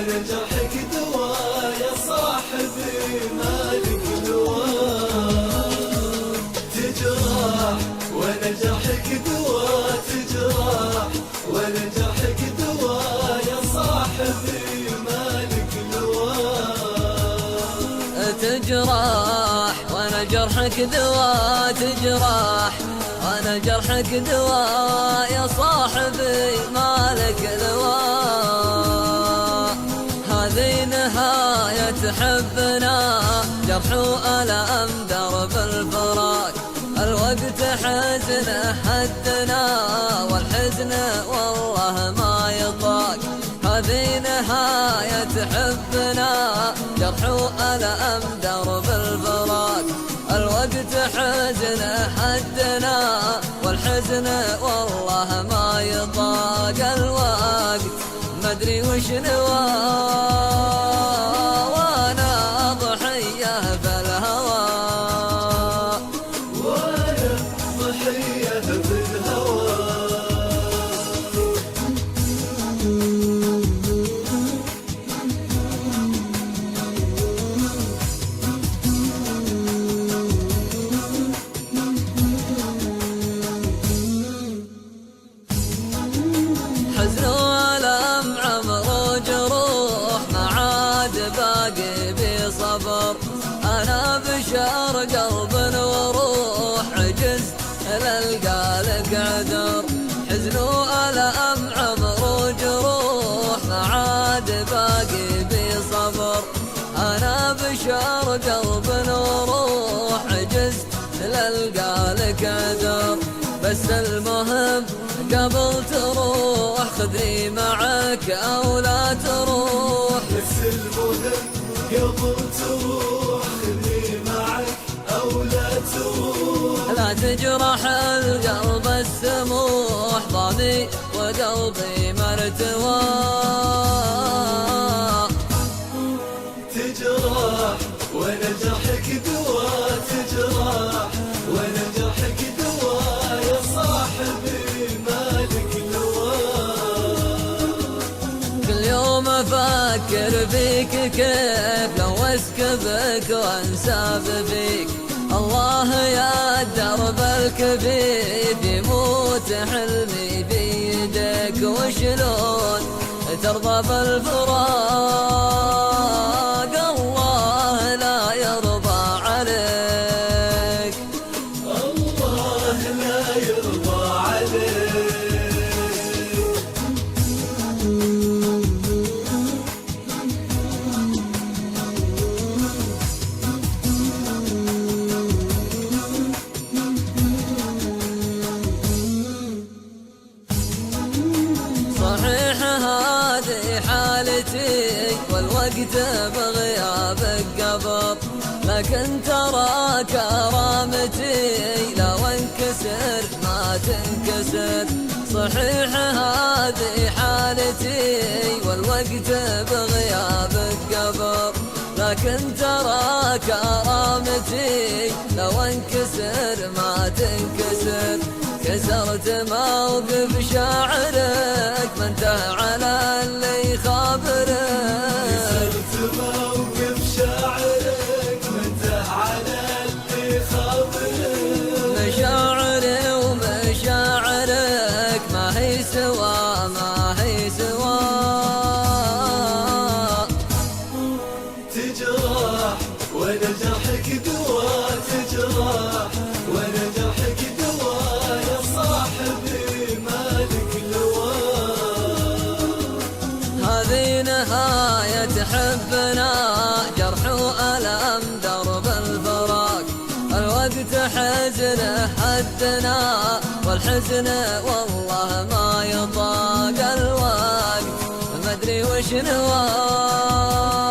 وانا جرحك دواء يا صاحبي مالك لواء. تجرح وانا جرحك دواء، تجرح وانا جرحك دواء يا صاحبي مالك لواء. تجرح وانا جرحك دواء، تجرح وانا جرحك دواء يا صاحبي مالك لواء. هذه نهاية حبنا، جرح وألم درب الفراق، الوقت حزن حدنا والحزن والله ما يطاق. هذه نهاية حبنا، جرح وألم درب الفراق، الوقت حزن حدنا والحزن والله ما يطاق. الوقت مدري وش نواه وانا ضحية بالهوى، وانا ضحية بالهوى. حزن وألم عمر وجروح ما عاد باقي بصبر، أنا بشر قلب وروح عجزت لألقى لك عذر. حزن وألم عمر وجروح ما عاد باقي بصبر، أنا بشر قلب وروح عجزت لألقى لك عذر. بس المهم قبل تروح خذني معك أو لا تروح، بس المهم قبل تروح خذني معك أو لا تروح. لا تجرح القلب السموح، ضامي وقلبي مرتوى. تجرح وانا جرحك دواء، تجرح وانا جرحك دواء يا صاحبي مالك لواء. كل يوم افكر فيك كيف لو اسكبك وانساب فيك. الله يا الدرب الكبير يموت حلمي بيدك، وشلون ترضى بالفراق الله لا يرضى عليك. الله لا يرضى عليك. صحيح هذه حالتي والوقت بغيابك قبض، لكن ترى كرامتي لو انكسر ما تنكسر. صحيح هذه حالتي والوقت بغيابك قبض، لكن ترى كرامتي لو انكسر ما تنكسر. كسرت موقف شاعرك ما انتهى على اللي يخابرك، كسرت موقف شاعرك ما انتهى على اللي يخابرك. مشاعري ومشاعرك ما هي سوا، ما هي سوا. تجرح وانا جرحك دواء، تجرح وانا جرحك دواء يا صاحبي مالك لواء. هذه نهاية حبنا، جرح وألم درب الفراق، الوقت حزن حدنا والحزن والله ما يطاق. الوقت مدري وش نواه